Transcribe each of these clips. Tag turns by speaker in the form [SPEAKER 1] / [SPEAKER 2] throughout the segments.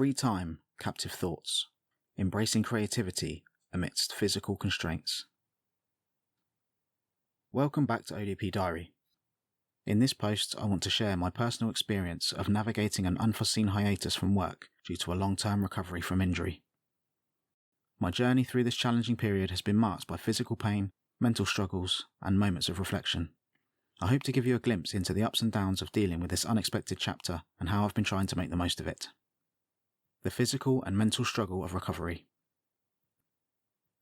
[SPEAKER 1] Free time, captive thoughts. Embracing creativity amidst physical constraints. Welcome back to ODP Diary. In this post, I want to share my personal experience of navigating an unforeseen hiatus from work due to a long-term recovery from injury. My journey through this challenging period has been marked by physical pain, mental struggles, and moments of reflection. I hope to give you a glimpse into the ups and downs of dealing with this unexpected chapter and how I've been trying to make the most of it. The physical and mental struggle of recovery.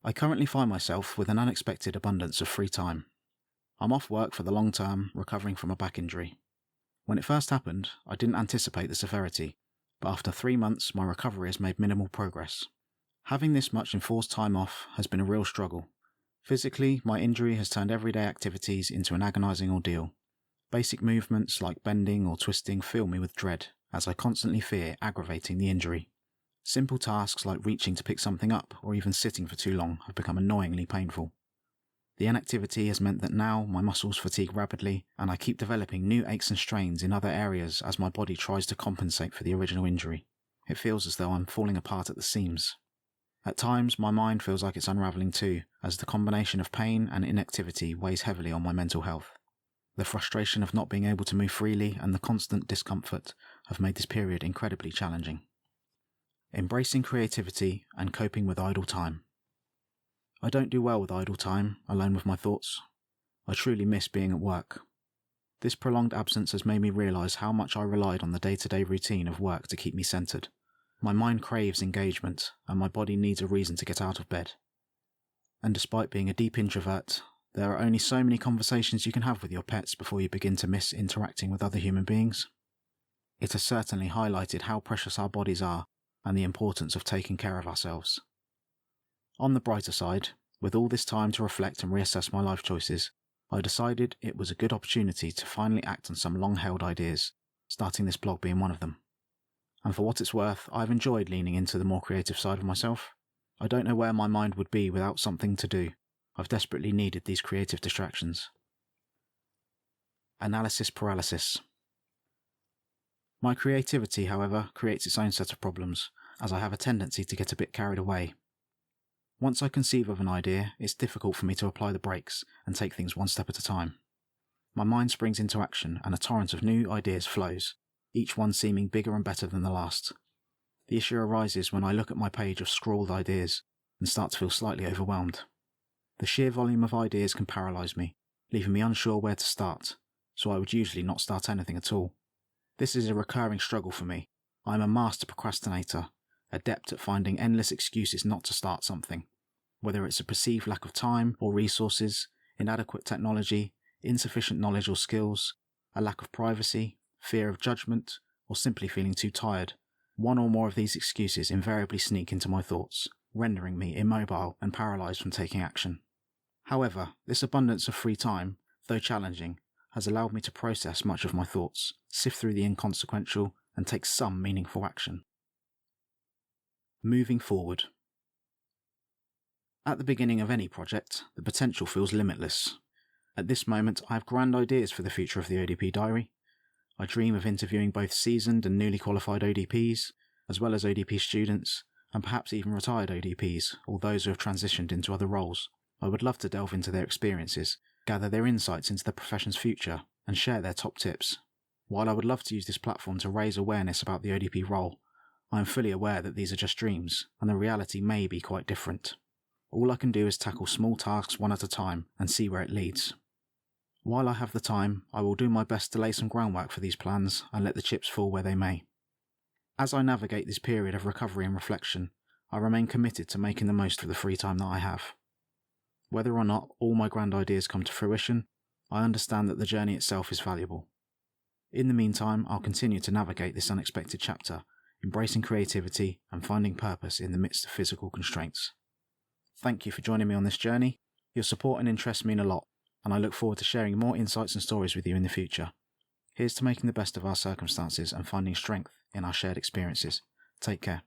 [SPEAKER 1] I currently find myself with an unexpected abundance of free time. I'm off work for the long term, recovering from a back injury. When it first happened, I didn't anticipate the severity, but after 3 months my recovery has made minimal progress. Having this much enforced time off has been a real struggle. Physically, my injury has turned everyday activities into an agonising ordeal. Basic movements like bending or twisting fill me with dread, as I constantly fear aggravating the injury. Simple tasks like reaching to pick something up or even sitting for too long have become annoyingly painful. The inactivity has meant that now my muscles fatigue rapidly and I keep developing new aches and strains in other areas as my body tries to compensate for the original injury. It feels as though I'm falling apart at the seams. At times my mind feels like it's unravelling too, as the combination of pain and inactivity weighs heavily on my mental health. The frustration of not being able to move freely and the constant discomfort have made this period incredibly challenging. Embracing creativity and coping with idle time. I don't do well with idle time, alone with my thoughts. I truly miss being at work. This prolonged absence has made me realise how much I relied on the day-to-day routine of work to keep me centred. My mind craves engagement, and my body needs a reason to get out of bed. And despite being a deep introvert, there are only so many conversations you can have with your pets before you begin to miss interacting with other human beings. It has certainly highlighted how precious our bodies are and the importance of taking care of ourselves. On the brighter side, with all this time to reflect and reassess my life choices, I decided it was a good opportunity to finally act on some long-held ideas, starting this blog being one of them. And for what it's worth, I've enjoyed leaning into the more creative side of myself. I don't know where my mind would be without something to do. I've desperately needed these creative distractions. Analysis paralysis. My creativity, however, creates its own set of problems, as I have a tendency to get a bit carried away. Once I conceive of an idea, it's difficult for me to apply the brakes and take things one step at a time. My mind springs into action and a torrent of new ideas flows, each one seeming bigger and better than the last. The issue arises when I look at my page of scrawled ideas and start to feel slightly overwhelmed. The sheer volume of ideas can paralyse me, leaving me unsure where to start, so I would usually not start anything at all. This is a recurring struggle for me. I am a master procrastinator, adept at finding endless excuses not to start something. Whether it's a perceived lack of time or resources, inadequate technology, insufficient knowledge or skills, a lack of privacy, fear of judgment, or simply feeling too tired, one or more of these excuses invariably sneak into my thoughts, rendering me immobile and paralysed from taking action. However, this abundance of free time, though challenging, has allowed me to process much of my thoughts, sift through the inconsequential, and take some meaningful action. Moving forward. At the beginning of any project, the potential feels limitless. At this moment, I have grand ideas for the future of the ODP Diary. I dream of interviewing both seasoned and newly qualified ODPs, as well as ODP students, and perhaps even retired ODPs, or those who have transitioned into other roles. I would love to delve into their experiences, gather their insights into the profession's future, and share their top tips. While I would love to use this platform to raise awareness about the ODP role, I am fully aware that these are just dreams, and the reality may be quite different. All I can do is tackle small tasks one at a time and see where it leads. While I have the time, I will do my best to lay some groundwork for these plans and let the chips fall where they may. As I navigate this period of recovery and reflection, I remain committed to making the most of the free time that I have. Whether or not all my grand ideas come to fruition, I understand that the journey itself is valuable. In the meantime, I'll continue to navigate this unexpected chapter, embracing creativity and finding purpose in the midst of physical constraints. Thank you for joining me on this journey. Your support and interest mean a lot, and I look forward to sharing more insights and stories with you in the future. Here's to making the best of our circumstances and finding strength in our shared experiences. Take care.